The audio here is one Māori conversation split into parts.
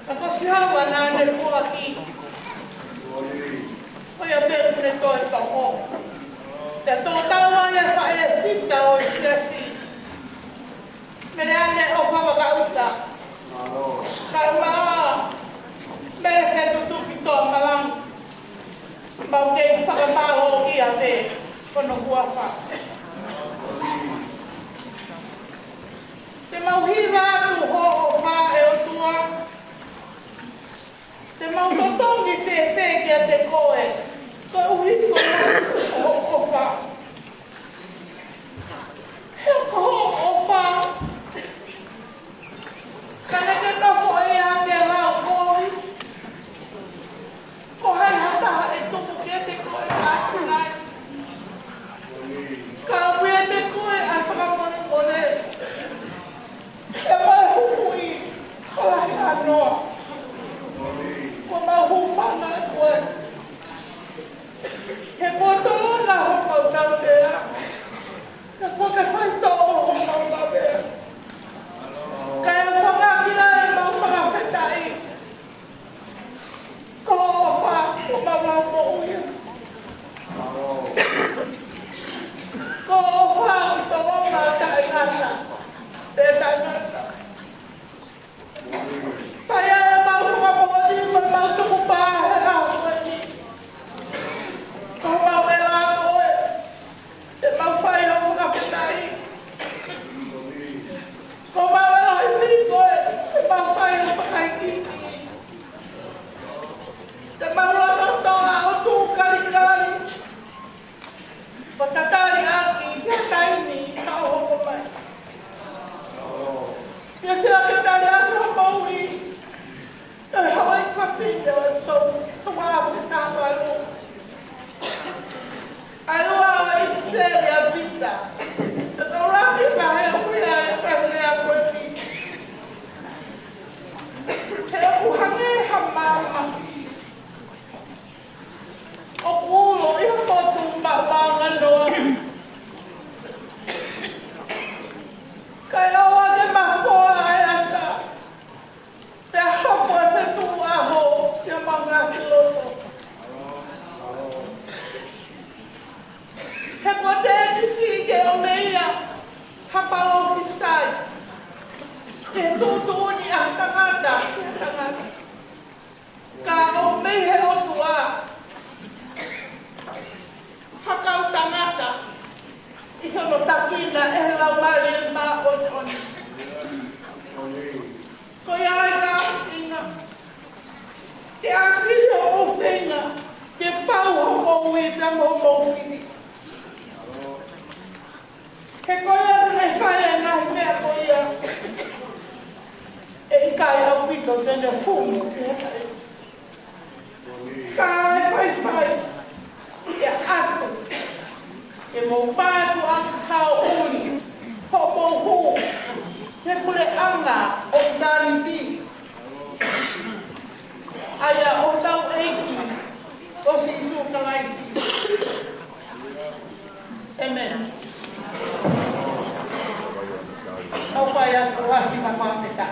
Ako siya wananan ko aki. Kaya pero nito ito ko. Ito tawa niya sa esita o siya si. Menane o pamagauta. Karma mereka tutup ito malang bangkeng pagkabaho iya te kono kuasa. Te mauhira tu ho o pa e o tua. Te mautotongi te kia te koe. Ko uhiko o pa. He ko o pa. Kana ke tofo e hake lau koi. Ko hai hata e tupu kia te koe atu nai. Ka uia te koe a whakamone kone. E mai hukui, ko lahi anoa. Ko mau hupana e koe. He kotolo na hopau tau tea. Ka koka whaito o hopau tau tea. Kaya whakakila e mau whakawhetai. Ko opa, ko mau mo uia. Ko opa, o to wama tae ngata. Te tangata. Kaya e mau whakaponi, ko mau tukupa he rao ni. Ko mau e la koe. E mau whai o whakawhetai. Ko mau e la hiti koe. E mau whai o whakaiki. Te mau la toa o tū karikari. Patatari aki, kia taini, tau hoko mai. Kia kia kia tari aki o maui. E hawai kapine o so, hawa ke tāma alu. Alua o ikseri a vita. E tau raki ka he huia e pēne a koeti. He oku hange hamama. O ulo i hotu mawanga noa. Kai oa te mahoa e ata. Te hapo e te tu aho te manga ki loto. He ko te tisi ke o meia hapalo ki sai. Te tutuni a tangata, te tangata. Ka o mei he otu a. Hakau tangata. Iho no takina e lau mari ma on. Ko iai ka inga. Te asio o tenga. Te pau o moui te moui. He koia ne whae nai mea koia. E kai au pito tene fumu. Kai whai. E atu. E mo pātu a kau uni. Ho mo hu. He kule anga o tariti. Aia o tau eiki. O si isu kalaisi. Amen. Au pai atu haki mapapeta.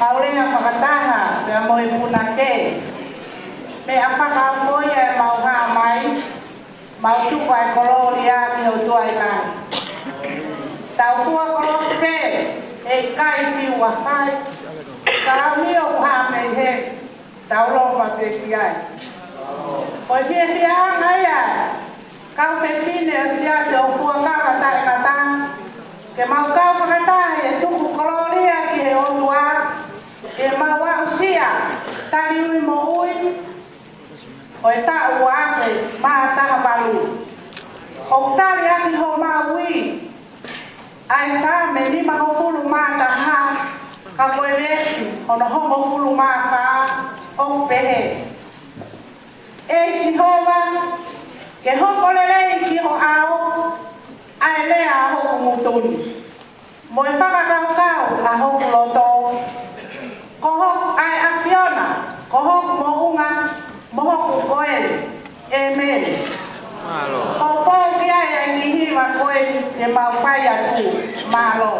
Kaurea whakataha, pia moe puna ke. Me apaka foia e mau haa mai, mau tuka e kolori a ki o tua i nai. Tau tua kolori ke, e kai piu a kai. Tau ni o haa me he, tau ropa te ki ai. O si e fia ngai ai, kau te pine o sia se o kua kawa tae kata. Ke mau kau whakataha e tuku kolori a ki he o tua. E maua usia, tani ui mo ui, o e ta ua ake, maa taha balu. O tari aki ho maa ui, ai sa me lima ho fulu maa taha, ka koe lesi, hono hongo fulu maa ka, o pehe. E si hova, ke hoko lelei ki ho au, ai lea a hoku mutuni. Mo e whakakau kau a hoku loto. Kohok ai afiona, kohok mounga, mohok koe, e mele. O pou ki ai ai kihiwa koe, e mau pai atu, malo.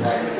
Thank you.